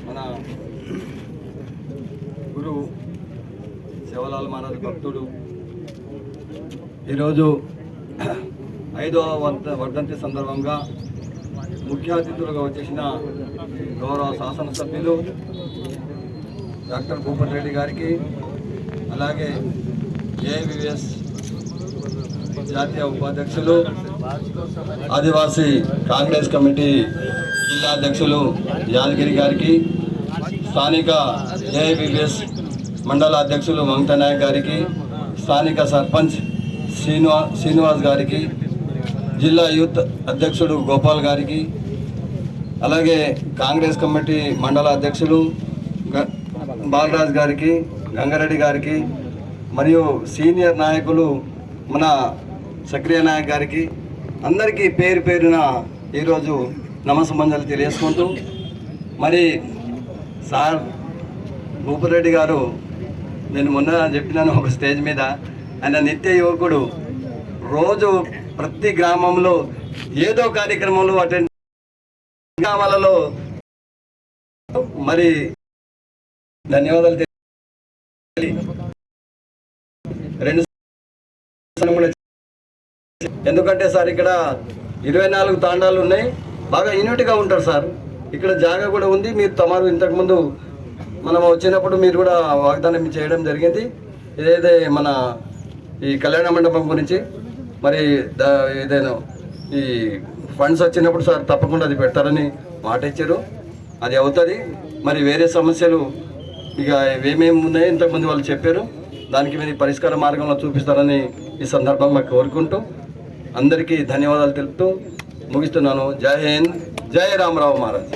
మన గురువు సేవలాల్ మహారాజ్ భక్తుడు ఈరోజు 5వ వర్ధంతి సందర్భంగా ముఖ్య అతిథులుగా వచ్చేసిన గౌరవ శాసనసభ్యులు డాక్టర్ భూపతి రెడ్డి గారికి, అలాగే ఏఐవిఎస్ జాతీయ ఉపాధ్యక్షులు, ఆదివాసీ కాంగ్రెస్ కమిటీ జిల్లా అధ్యక్షులు యాదగిరి గారికి, స్థానిక ఏఐవిఎస్ మండల అధ్యక్షులు మమతా నాయక్ గారికి, స్థానిక సర్పంచ్ శ్రీనివాస్ గారికి, జిల్లా యూత్ అధ్యక్షుడు గోపాల్ గారికి, అలాగే కాంగ్రెస్ కమిటీ మండల అధ్యక్షులు బాలరాజ్ గారికి, గంగారెడ్డి గారికి, మరియు సీనియర్ నాయకులు మన సక్రియ నాయక్ గారికి, అందరికీ పేరు పేరున ఈరోజు నమస్సుమంజలు తెలియజేసుకుంటూ, మరి సార్ భూపతిరెడ్డి గారు, నేను మొన్న చెప్పినాను ఒక స్టేజ్ మీద, ఆయన నిత్య యువకుడు, రోజు ప్రతి గ్రామంలో ఏదో కార్యక్రమంలో అటెండ్ గ్రామాలలో మరి ధన్యవాదాలు. ఎందుకంటే సార్ ఇక్కడ 24 తాండాలు ఉన్నాయి, బాగా యూనిట్గా ఉంటారు సార్. ఇక్కడ జాగా కూడా ఉంది. మీరు తమారు ఇంతకుముందు మనం వచ్చినప్పుడు మీరు కూడా వాగ్దానం చేయడం జరిగింది, ఏదైతే మన ఈ కళ్యాణ మండపం గురించి. మరి ఏదైనా ఈ ఫండ్స్ వచ్చినప్పుడు సార్ తప్పకుండా అది పెడతారని మాట ఇచ్చారు, అది అవుతుంది. మరి వేరే సమస్యలు ఇక ఏమేమి ఉన్నాయో ఇంతకుముందు వాళ్ళు చెప్పారు, దానికి మీరు పరిష్కార మార్గంలో చూపిస్తారని ఈ సందర్భంగా కోరుకుంటూ అందరికీ ధన్యవాదాలు తెలుపుతూ ముగిస్తున్నాను. జై హింద్, జై రామరావు మహారాజ్.